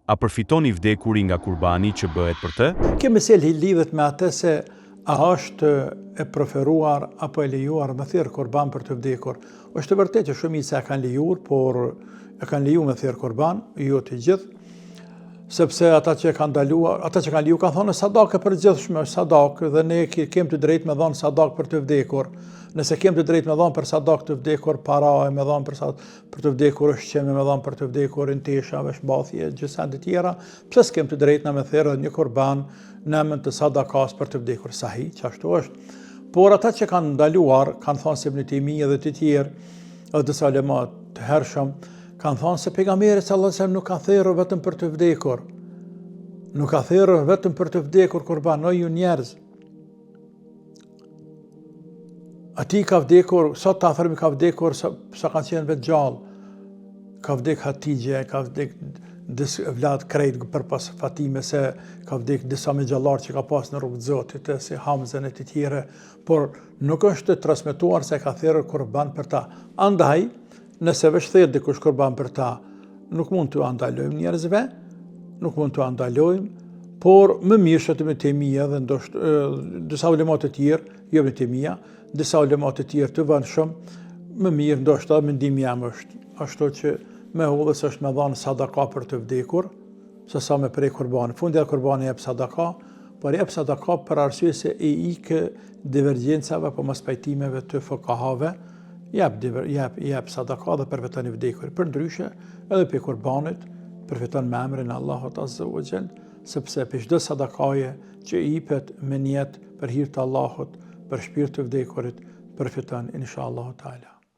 a përfiton i vdekuri nga kurbani që bëhet për të? Kjo meselë lidhet me atë se a është e preferuar apo e lejuar me thirr kurban për të vdekur. Është vërtet që shumica e kanë lejuar, por e kanë lejuar me thirr kurban, jo të gjithë, sepse ata që kanë lejuar kanë thonë sadaka për gjithshme, sadakë, dhe ne kemi të drejtë me dhënë sadakë për të vdekur. Nëse kemi të drejtë me dhënë për sadakë të vdekur, para e me dhënë për të vdekur ushqim, me dhënë për të vdekur intesha, veshmbathje, gjësa të tjera, pse s'kem të drejtë na me thirrë një kurban në emër të sadakas për të vdekur? Sahi, çashtu është. Por ata që kanë ndaluar, kanë thënë se Ibn Taymija dhe të tjerë, edhe disa ulema të hershëm, kanë thënë se pejgamberi sallallahu alajhi wasallam nuk ka thirrur vetëm për të vdekur. Nuk ka thirrur vetëm për të vdekur kurban, o ju njerëz. Ati ka vdekur, sot ta thërmi ka vdekur sa kanë qenë vetë gjallë. Ka vdek Hatijje, ka vdek vlad krejt për pas Fatime, se ka vdek disa me gjallar që ka pas në rrugë të Zotit, si Hamzën e të tjere, por nuk është transmetuar se ka thirrur kurban për ta. Andaj, nëse veç thirr dikush kurban për ta, nuk mund t'u andalojmë njerëzve, nuk mund t'u andalojmë, por më mirë që Ibn Taymija dhe ndoshta disa ulema të tjerë, jo Ibn Taymija, disa ulema të tjerë të vëndshëm, më mirë ndoshta mendimi jam është ashtu që me hullës është me dhanë sadaka për të vdekur, se sa me prej kurbani. Fundja kurbani jep sadaka, por jep sadaka për arsye se e ikë divergjencave apo mos pajtimeve të fuqahave, jep sadaka dhe përfiton i vdekur. Përndryshe, edhe për kurbanit përfiton me emrin e Allahut Azza wa Jall, sepse për çdo sadakaje që jepet me niyet për hir të Allahut, për shpirt të vdekurit, përfiton inshallah taala.